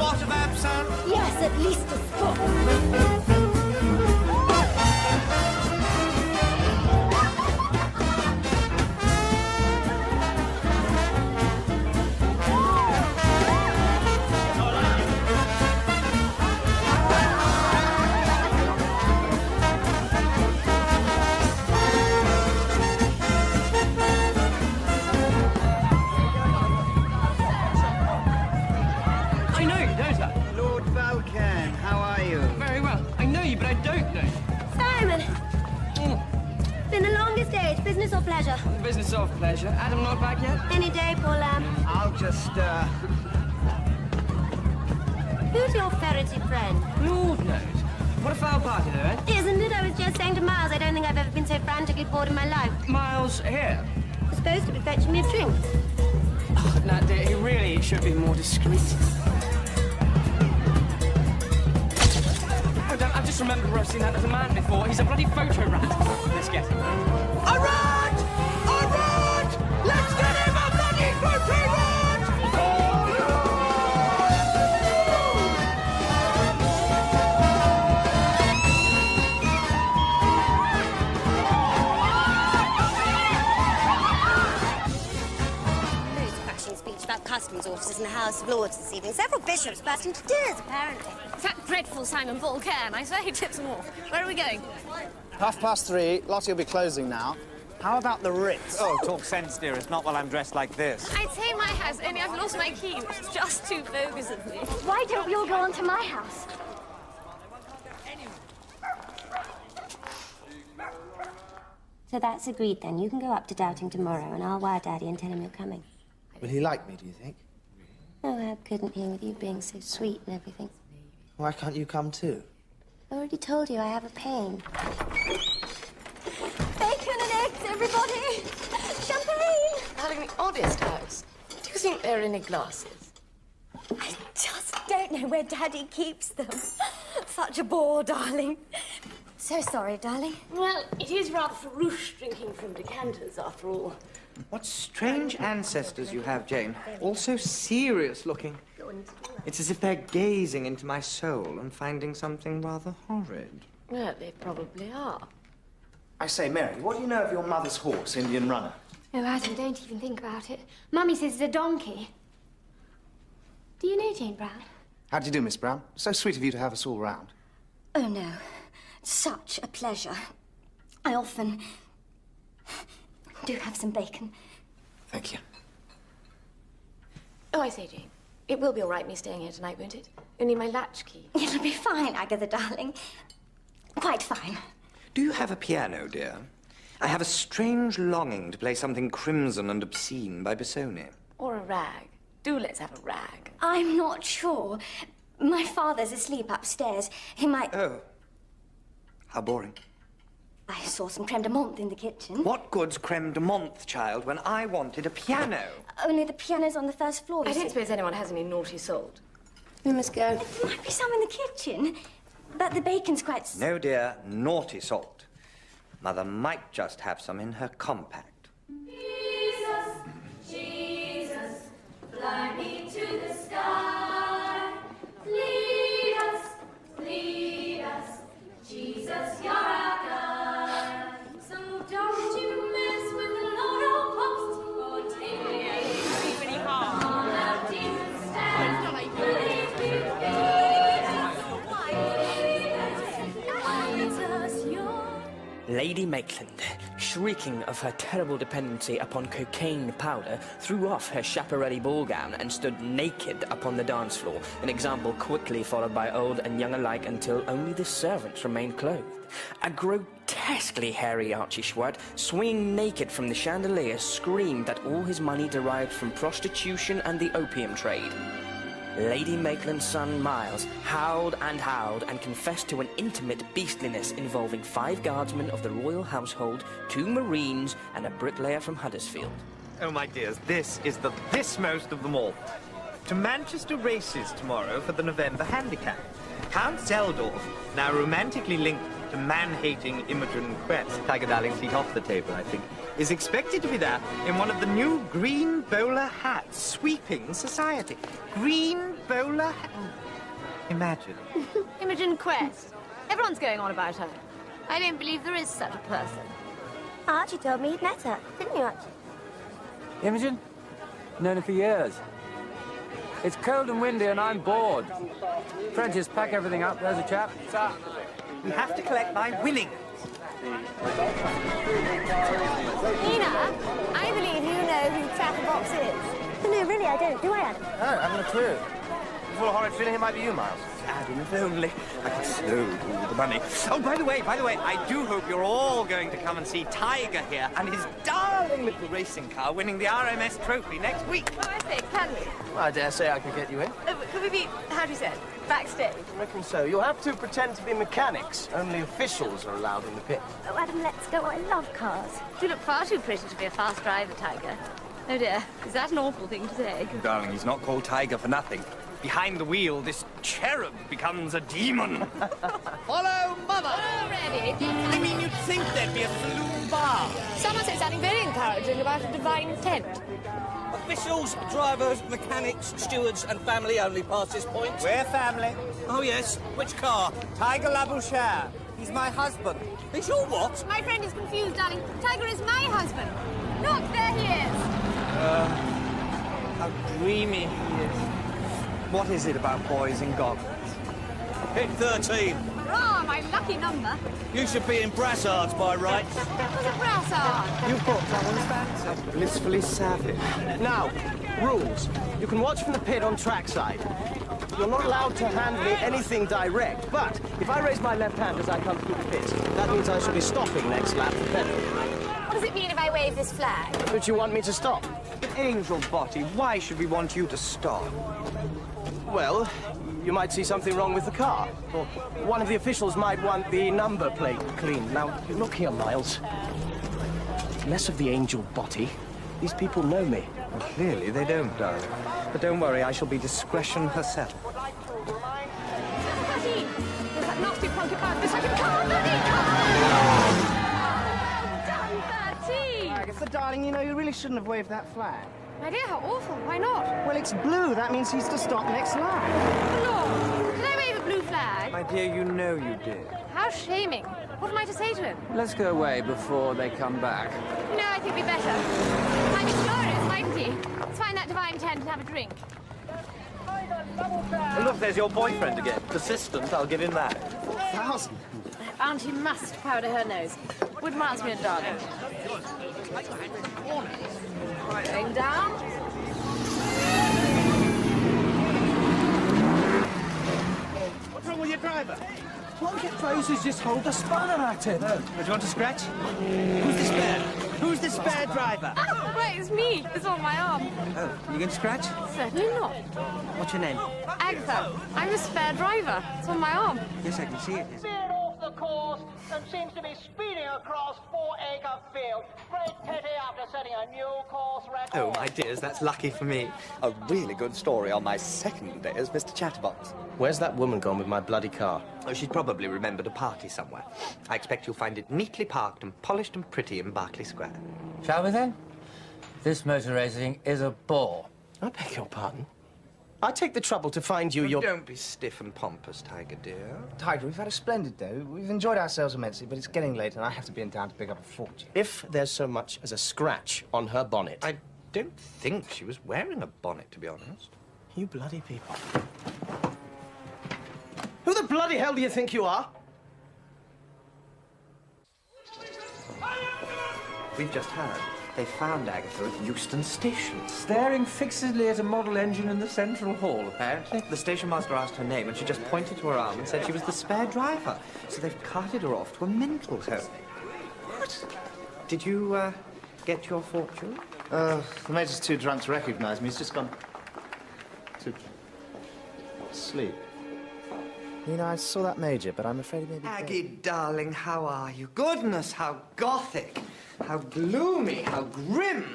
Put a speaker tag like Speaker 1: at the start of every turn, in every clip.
Speaker 1: spot of absinthe?
Speaker 2: Yes, at least a spot.
Speaker 3: Business or pleasure?
Speaker 4: Business or pleasure. Adam not back yet?
Speaker 3: Any day, poor lamb.
Speaker 1: I'll just,
Speaker 3: Who's your ferrety friend?
Speaker 4: Lord knows. What a foul party, though, eh?
Speaker 3: Isn't it? I was just saying to Miles, I don't think I've ever been so frantically bored in my life.
Speaker 4: Miles here?
Speaker 3: He's supposed to be fetching me a drink.
Speaker 4: Oh, no, dear, he really should be more discreet. Oh, damn, I've just remembered where I've seen that as a man before. He's a bloody photo rat. Let's get him.
Speaker 1: a rat! A rat! Let's get him a bloody photo rat!
Speaker 3: About customs officers in the House of Lords this evening. Several bishops burst into tears, apparently.
Speaker 5: It's that dreadful Simon Ball can, I say. He tips them off. Where are we going?
Speaker 6: 3:30. Lottie will be closing now. How about the Ritz?
Speaker 1: Oh, talk sense, dearest. Not while I'm dressed like this.
Speaker 5: I'd say my house, only I've lost my key, which is just too bogus of me.
Speaker 2: Why don't we all go on to my house?
Speaker 3: So that's agreed, then. You can go up to Doubting tomorrow, and I'll wire Daddy and tell him you're coming.
Speaker 6: Will he like me, do you think?
Speaker 3: Oh, how couldn't he, with you being so sweet and everything?
Speaker 6: Why can't you come too?
Speaker 3: I already told you I have a pain.
Speaker 2: Bacon and eggs, everybody! Champagne!
Speaker 5: Having the oddest house. Do you think there are any glasses?
Speaker 2: I just don't know where Daddy keeps them. Such a bore, darling. So sorry, darling.
Speaker 5: Well, it is rather farouche drinking from decanters, after all.
Speaker 1: What strange ancestors you have, Jane. All so serious looking. It's as if they're gazing into my soul and finding something rather horrid.
Speaker 5: Well, they probably are.
Speaker 6: I say, Mary, what do you know of your mother's horse, Indian Runner?
Speaker 2: Oh, Adam, don't even think about it. Mummy says it's a donkey. Do you know Jane Brown?
Speaker 6: How do you do, Miss Brown? So sweet of you to have us all round.
Speaker 2: Oh, no. Such a pleasure. I often do have some bacon.
Speaker 6: Thank you.
Speaker 5: Oh, I say, Jane, it will be all right me staying here tonight, won't it? Only my latchkey.
Speaker 2: It'll be fine, Agatha, darling. Quite fine.
Speaker 1: Do you have a piano, dear? I have a strange longing to play something crimson and obscene by Busoni.
Speaker 5: Or a rag. Do let's have a rag.
Speaker 2: I'm not sure. My father's asleep upstairs. He might...
Speaker 1: Oh. How boring.
Speaker 2: I saw some creme de menthe in the kitchen.
Speaker 1: What good's creme de menthe, child, when I wanted a piano?
Speaker 2: Only the piano's on the first floor.
Speaker 5: I don't suppose anyone has any naughty salt.
Speaker 3: We must go.
Speaker 2: There might be some in the kitchen, but the bacon's quite...
Speaker 1: No, dear, naughty salt. Mother might just have some in her compact.
Speaker 7: Jesus, Jesus, fly me to the sky. Lead us, Jesus, you're our guide. So don't you mess with the Lord of hosts, or take me really hard. On our Jesus stand, believe me, Jesus, you're...
Speaker 4: Lady Maitland, shrieking of her terrible dependency upon cocaine powder, threw off her Schiaparelli ball gown and stood naked upon the dance floor, an example quickly followed by old and young alike until only the servants remained clothed. A grotesquely hairy Archie Schwart, swinging naked from the chandelier, screamed that all his money derived from prostitution and the opium trade. Lady Maitland's son, Miles, howled and confessed to an intimate beastliness involving 5 guardsmen of the royal household, 2 Marines, and a bricklayer from Huddersfield.
Speaker 1: Oh, my dears, this is the thismost of them all. To Manchester races tomorrow for the November handicap. Count Zeldorf, now romantically linked to man-hating Imogen Quest, Tiger Darling seat off the table, I think, is expected to be there in one of the new green bowler hats, sweeping society. Green bowler? Imagine.
Speaker 8: Imogen Quest. Everyone's going on about her. I don't believe there is such a person.
Speaker 3: Archie told me he'd met her, didn't you, Archie?
Speaker 9: Imogen? Known her for years. It's cold and windy and I'm bored. Prentice, pack everything up. There's a chap.
Speaker 1: Sir, we have to collect my winnings.
Speaker 8: Nina, I believe you know who Chatterbox is.
Speaker 3: No, really, I don't. Do I, Adam?
Speaker 10: No, I haven't a clue. I feel a horrid feeling it might be you, Miles.
Speaker 1: Adam, if only I could slow all the money. Oh, by the way, I do hope you're all going to come and see Tiger here and his darling little racing car winning the RMS trophy next week.
Speaker 8: Oh, I say, can we?
Speaker 10: Well, I dare say I could get you in.
Speaker 8: Could we be, how do you say it, backstage?
Speaker 10: I reckon so. You'll have to pretend to be mechanics. Only officials are allowed in the pit.
Speaker 3: Oh, Adam, let's go. I love cars.
Speaker 8: You look far too pretty to be a fast driver, Tiger. Oh dear, is that an awful thing to say?
Speaker 1: Darling, he's not called Tiger for nothing. Behind the wheel, this cherub becomes a demon. Follow Mother!
Speaker 8: Already?
Speaker 1: I mean, you'd think there'd be a saloon bar.
Speaker 8: Someone said something very encouraging about a divine tent.
Speaker 11: Officials, drivers, mechanics, stewards and family only pass this point.
Speaker 1: We're family.
Speaker 11: Oh, yes. Which car?
Speaker 1: Tiger Labouchere. He's my husband.
Speaker 11: He's your what?
Speaker 8: My friend is confused, darling. Tiger is my husband. Look, there he is.
Speaker 1: How dreamy he is. What is it about boys in goggles?
Speaker 11: Hit 13.
Speaker 8: Hurrah, my lucky number.
Speaker 11: You should be in brassards by rights.
Speaker 8: Who's a brassard?
Speaker 1: You've got someone's fancy. Blissfully savage.
Speaker 10: Now, rules. You can watch from the pit on trackside. You're not allowed to hand me anything direct, but if I raise my left hand as I come through the pit, that means I shall be stopping next lap for petrol.
Speaker 8: What does it mean if I wave this flag?
Speaker 10: But you want me to stop?
Speaker 1: But Angel Botty, why should we want you to stop?
Speaker 10: Well, you might see something wrong with the car. Or one of the officials might want the number plate cleaned. Now, look here, Miles. Less of the Angel Botty. These people know me.
Speaker 1: Well, clearly they don't, darling. But don't worry, I shall be discretion herself.
Speaker 8: 13! There's that nasty funky part. The second car! 13! Done, 13!
Speaker 6: Agatha, darling, you know, you really shouldn't have waved that flag.
Speaker 8: My dear, how awful. Why not?
Speaker 6: Well, it's blue. That means he's to stop next lap.
Speaker 8: Oh, Lord, did I wave a blue flag?
Speaker 1: My dear, you know you did.
Speaker 8: How shaming. What am I to say to him?
Speaker 9: Let's go away before they come back.
Speaker 8: No, I think we better. Might be glorious, mightn't he? Let's find that divine tent and have a drink.
Speaker 1: Well, look, there's your boyfriend again. Persistent, I'll give him that.
Speaker 6: 1,000.
Speaker 8: Auntie must powder her nose. Would reminds me of darling. Going down.
Speaker 6: What's wrong with your driver?
Speaker 10: Won't get roses, just hold the spanner at him.
Speaker 1: Do you want to scratch? Who's the spare? Who's the spare driver?
Speaker 8: Oh, wait, it's me. It's on my arm.
Speaker 1: Oh, you going to scratch?
Speaker 8: Certainly not.
Speaker 1: What's your name?
Speaker 8: Agatha, I'm the spare driver. It's on my arm.
Speaker 1: Yes, I can see it.
Speaker 12: Veered off the course and seems to be speeding across 4-acre field. Great pity after setting a new course record.
Speaker 1: Oh, my dears, that's lucky for me. A really good story on my second day as Mr. Chatterbox.
Speaker 10: Where's that woman gone with my bloody car?
Speaker 1: Oh, she's probably remembered a party somewhere. I expect you'll find it neatly parked and polished and pretty in Berkeley Square.
Speaker 9: Shall we then? This motor racing is a bore.
Speaker 10: I beg your pardon. I take the trouble to find you your...
Speaker 1: Don't be stiff and pompous, Tiger, dear.
Speaker 6: Tiger, we've had a splendid day. We've enjoyed ourselves immensely, but it's getting late and I have to be in town to pick up a fortune.
Speaker 10: If there's so much as a scratch on her bonnet...
Speaker 1: I don't think she was wearing a bonnet, to be honest.
Speaker 10: You bloody people. Who the bloody hell do you think you are?
Speaker 1: We've just heard. They found Agatha at Euston Station.
Speaker 9: Staring fixedly at a model engine in the central hall, apparently.
Speaker 1: The station master asked her name, and she just pointed to her arm and said she was the spare driver. So they've carted her off to a mental home. What? Did you, get your fortune?
Speaker 6: The Major's too drunk to recognize me. He's just gone to sleep. You know, I saw that Major, but I'm afraid he may be
Speaker 1: Aggie, darling, how are you? Goodness, how gothic, how gloomy, how grim.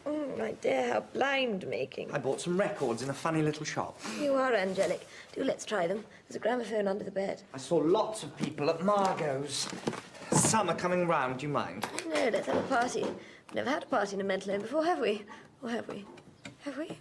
Speaker 2: Oh, my dear, how blind-making.
Speaker 1: I bought some records in a funny little shop.
Speaker 2: You are angelic. Do let's try them. There's a gramophone under the bed.
Speaker 1: I saw lots of people at Margot's. Some are coming round, do you mind?
Speaker 2: No, let's have a party. We've never had a party in a mental home before, have we? Or have we? Have we?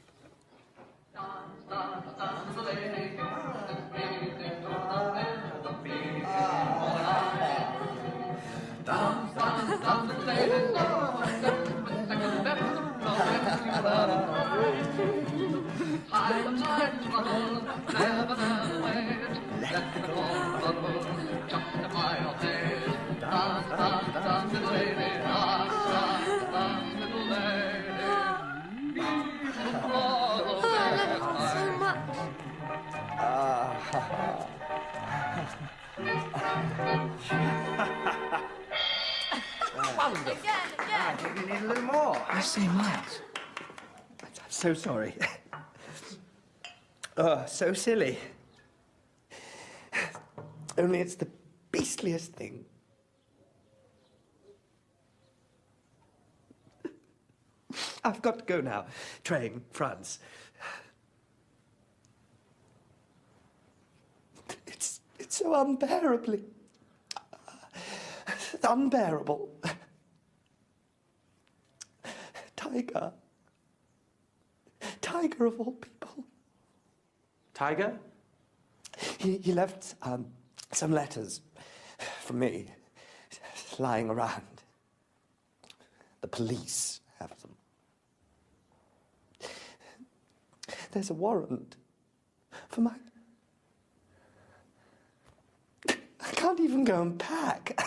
Speaker 1: I think we need a little more.
Speaker 6: I say, Miles.
Speaker 1: I'm so sorry. Oh, so silly. Only it's the beastliest thing. I've got to go now. Train, France. It's so unbearably... unbearable. Tiger. Tiger of all people.
Speaker 6: Tiger?
Speaker 1: He left some letters from me lying around. The police have them. There's a warrant for my... I can't even go and pack.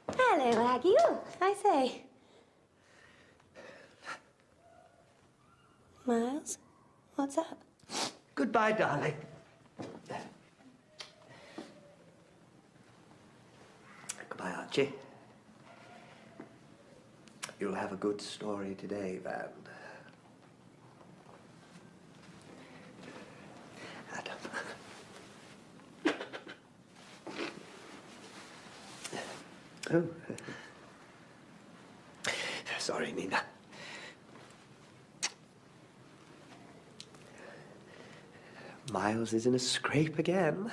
Speaker 3: Hello, Aggie. Oh, I say. Miles, what's up?
Speaker 1: Goodbye, darling. Goodbye, Archie. You'll have a good story today, Van. Adam. Oh. Sorry, Nina. Miles is in a scrape again.